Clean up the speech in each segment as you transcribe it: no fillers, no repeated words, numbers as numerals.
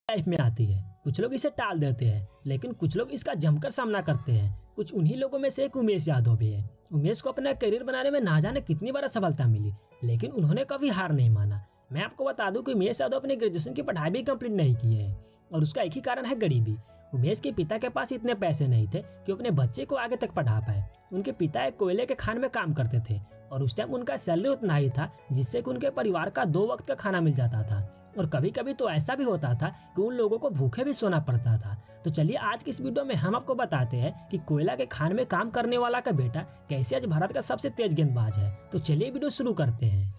Life में आती है। कुछ लोग इसे टाल देते हैं, लेकिन कुछ लोग इसका जमकर सामना करते हैं। कुछ उन्हीं लोगों में से एक उमेश यादव भी है। उमेश को अपना करियर बनाने में ना जाने कितनी बार सफलता मिली, लेकिन उन्होंने कभी हार नहीं माना। मैं आपको बता दूं कि उमेश यादव अपने ग्रेजुएशन की पढ़ाई भी कंप्लीट नहीं की है, और उसका एक ही कारण है गरीबी। उमेश के पिता के पास इतने पैसे नहीं थे कि अपने बच्चे को आगे तक पढ़ा पाए। उनके पिता एक कोयले के खान में काम करते थे, और उस टाइम उनका सैलरी उतना ही था जिससे कि उनके परिवार का 2 वक्त का खाना मिल जाता था। और कभी कभी तो ऐसा भी होता था कि उन लोगों को भूखे भी सोना पड़ता था। तो चलिए आज की इस वीडियो में हम आपको बताते हैं कि कोयला के खान में काम करने वाला का बेटा कैसे आज भारत का सबसे तेज गेंदबाज है। तो चलिए वीडियो शुरू करते हैं।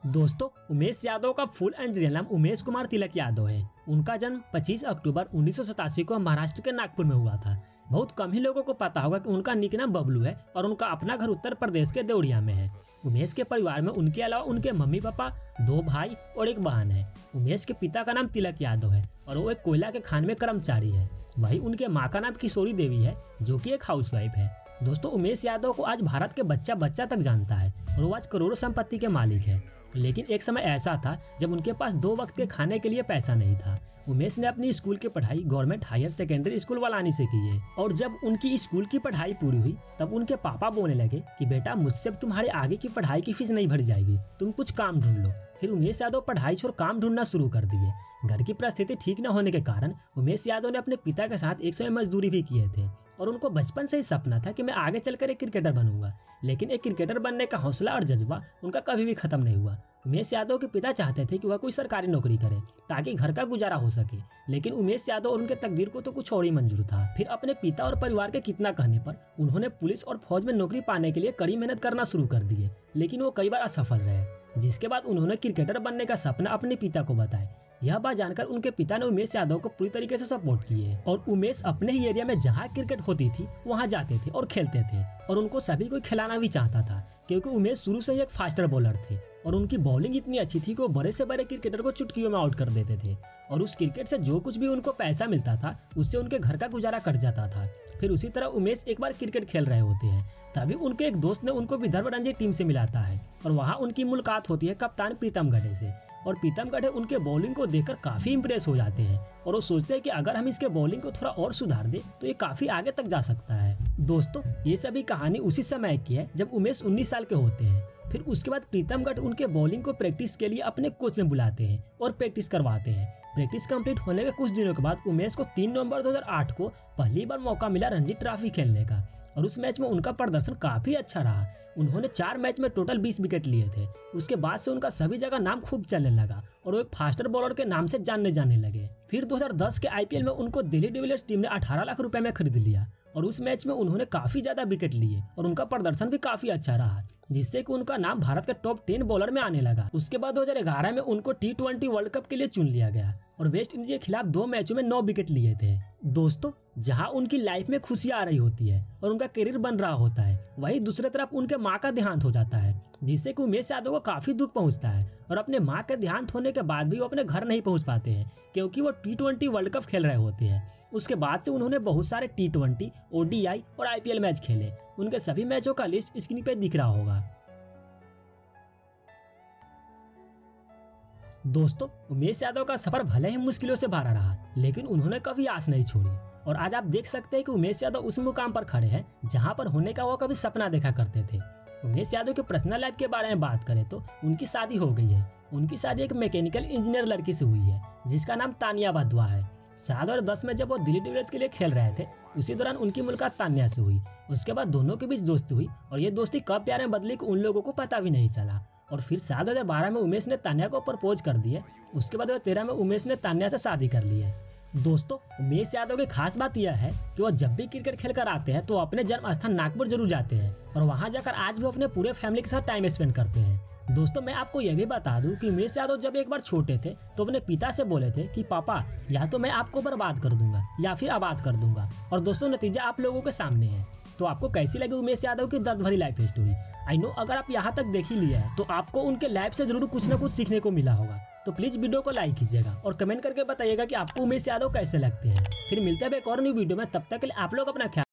दोस्तों, उमेश यादव का फुल एंड रियल नाम उमेश कुमार तिलक यादव है। उनका जन्म 25 अक्टूबर 1987 को महाराष्ट्र के नागपुर में हुआ था। बहुत कम ही लोगों को पता होगा कि उनका निक नाम बबलू है और उनका अपना घर उत्तर प्रदेश के देवरिया में है। उमेश के परिवार में उनके अलावा उनके मम्मी पापा, 2 भाई और 1 बहन है। उमेश के पिता का नाम तिलक यादव है और वो एक कोयला के खान में कर्मचारी है। वही उनके माँ का नाम किशोरी देवी है, जो कि एक हाउसवाइफ है। दोस्तों, उमेश यादव को आज भारत के बच्चा बच्चा तक जानता है और वो आज करोड़ों संपत्ति के मालिक है। लेकिन एक समय ऐसा था जब उनके पास 2 वक्त के खाने के लिए पैसा नहीं था। उमेश ने अपनी स्कूल की पढ़ाई गवर्नमेंट हायर सेकेंडरी स्कूल वलानी से की है, और जब उनकी स्कूल की पढ़ाई पूरी हुई तब उनके पापा बोलने लगे कि बेटा, मुझसे तुम्हारे आगे की पढ़ाई की फीस नहीं भरी जाएगी, तुम कुछ काम ढूंढ लो। फिर उमेश यादव पढ़ाई छोड़ काम ढूंढना शुरू कर दिए। घर की परिस्थिति ठीक न होने के कारण उमेश यादव ने अपने पिता के साथ एक समय मजदूरी भी किए थे, और उनको बचपन से ही सपना था कि मैं आगे चलकर एक क्रिकेटर बनूंगा। लेकिन एक क्रिकेटर बनने का हौसला और जज्बा उनका कभी भी खत्म नहीं हुआ। उमेश यादव के पिता चाहते थे कि वह कोई सरकारी नौकरी करे ताकि घर का गुजारा हो सके, लेकिन उमेश यादव और उनके तकदीर को तो कुछ और ही मंजूर था। फिर अपने पिता और परिवार के कितना कहने पर उन्होंने पुलिस और फौज में नौकरी पाने के लिए कड़ी मेहनत करना शुरू कर दिए, लेकिन वो कई बार असफल रहे। जिसके बाद उन्होंने क्रिकेटर बनने का सपना अपने पिता को बताया। यह बात जानकर उनके पिता ने उमेश यादव को पूरी तरीके से सपोर्ट किए, और उमेश अपने ही एरिया में जहां क्रिकेट होती थी वहां जाते थे और खेलते थे, और उनको सभी को खिलाना भी चाहता था, क्योंकि उमेश शुरू से ही एक फास्टर बॉलर थे और उनकी बॉलिंग इतनी अच्छी थी कि वो बड़े से बड़े क्रिकेटर को चुटकियों में आउट कर देते थे। और उस क्रिकेट से जो कुछ भी उनको पैसा मिलता था उससे उनके घर का गुजारा कट जाता था। फिर उसी तरह उमेश एक बार क्रिकेट खेल रहे होते हैं, तभी उनके एक दोस्त ने उनको विदर्भ रणजी टीम से मिलाता है, और वहाँ उनकी मुलाकात होती है कप्तान प्रीतम गढ़े से। और प्रीतम गढ़े उनके बॉलिंग को देखकर काफी इंप्रेस हो जाते हैं, और वो सोचते हैं कि अगर हम इसके बॉलिंग को थोड़ा और सुधार दे तो ये काफी आगे तक जा सकता है। दोस्तों, ये सभी कहानी उसी समय की है जब उमेश 19 साल के होते हैं। फिर उसके बाद प्रीतमगढ़ उनके बॉलिंग को प्रैक्टिस के लिए अपने कोच में बुलाते हैं और प्रैक्टिस करवाते हैं। प्रैक्टिस कंप्लीट होने के कुछ दिनों के बाद उमेश को 3 नवंबर 2008 को पहली बार मौका मिला रणजी ट्रॉफी खेलने का, और उस मैच में उनका प्रदर्शन काफी अच्छा रहा। उन्होंने 4 मैच में टोटल 20 विकेट लिए थे। उसके बाद से उनका सभी जगह नाम खूब चलने लगा और वो एक फास्टर बॉलर के नाम से जानने जाने लगे। फिर 2010 के आईपीएल में उनको दिल्ली डिविलियर्स टीम ने 18 लाख रुपए में खरीद लिया, और उस मैच में उन्होंने काफी ज्यादा विकेट लिए और उनका प्रदर्शन भी काफी अच्छा रहा, जिससे कि उनका नाम भारत के टॉप 10 बॉलर में आने लगा। उसके बाद 2011 में उनको T20 वर्ल्ड कप के लिए चुन लिया गया, और वेस्ट इंडीज के खिलाफ 2 मैचों में 9 विकेट लिए थे। दोस्तों, जहां उनकी लाइफ में खुशियां आ रही होती है और उनका करियर बन रहा होता है, वहीं दूसरी तरफ उनके माँ का देहांत हो जाता है, जिससे कि उमेश यादव को काफी दुख पहुंचता है। और अपने माँ के देहांत होने के बाद भी वो अपने घर नहीं पहुंच पाते हैं, क्योंकि वो T20 वर्ल्ड कप खेल रहे होते हैं। उसके बाद से उन्होंने बहुत सारे T20, ODI और IPL मैच खेले। उनके सभी मैचों का लिस्ट स्क्रीन पे दिख रहा होगा। दोस्तों, उमेश यादव का सफर भले ही मुश्किलों से भरा रहा, लेकिन उन्होंने कभी आस नहीं छोड़ी, और आज आप देख सकते हैं कि उमेश यादव उस मुकाम पर खड़े हैं जहां पर होने का वो कभी सपना देखा करते थे। उमेश यादव के पर्सनल लाइफ के बारे में बात करें तो उनकी शादी हो गई है। उनकी शादी एक मैकेनिकल इंजीनियर लड़की से हुई है, जिसका नाम तानिया वाधवा है। 2010 में जब वो दिल्ली डिविलियर्स के लिए खेल रहे थे, उसी दौरान उनकी मुलाकात तान्या से हुई। उसके बाद दोनों के बीच दोस्ती हुई, और ये दोस्ती कब प्यार में बदली उन लोगों को पता भी नहीं चला। और फिर 2012 में उमेश ने तान्या को प्रपोज कर दिए। उसके बाद 2013 में उमेश ने तान्या से शादी कर ली है। दोस्तों, उमेश यादव की खास बात यह है कि वो जब भी क्रिकेट खेल कर आते हैं तो अपने जन्म स्थान नागपुर जरूर जाते हैं, और वहां जाकर आज भी अपने पूरे फैमिली के साथ टाइम स्पेंड करते हैं। दोस्तों, मैं आपको यह भी बता दूं कि उमेश यादव जब एक बार छोटे थे तो अपने पिता से बोले थे कि पापा, या तो मैं आपको बर्बाद कर दूंगा या फिर आबाद कर दूंगा। और दोस्तों, नतीजा आप लोगों के सामने है। तो आपको कैसी लगी उमेश यादव की दर्द भरी लाइफ स्टोरी? आई नो अगर आप यहाँ तक देख ही लिया है तो आपको उनके लाइफ से जरूर कुछ न कुछ सीखने को मिला होगा। तो प्लीज वीडियो को लाइक कीजिएगा और कमेंट करके बताइएगा कि आपको उमेश यादव कैसे लगते हैं। फिर मिलते हैं एक और न्यू वीडियो में, तब तक के लिए आप लोग अपना ख्याल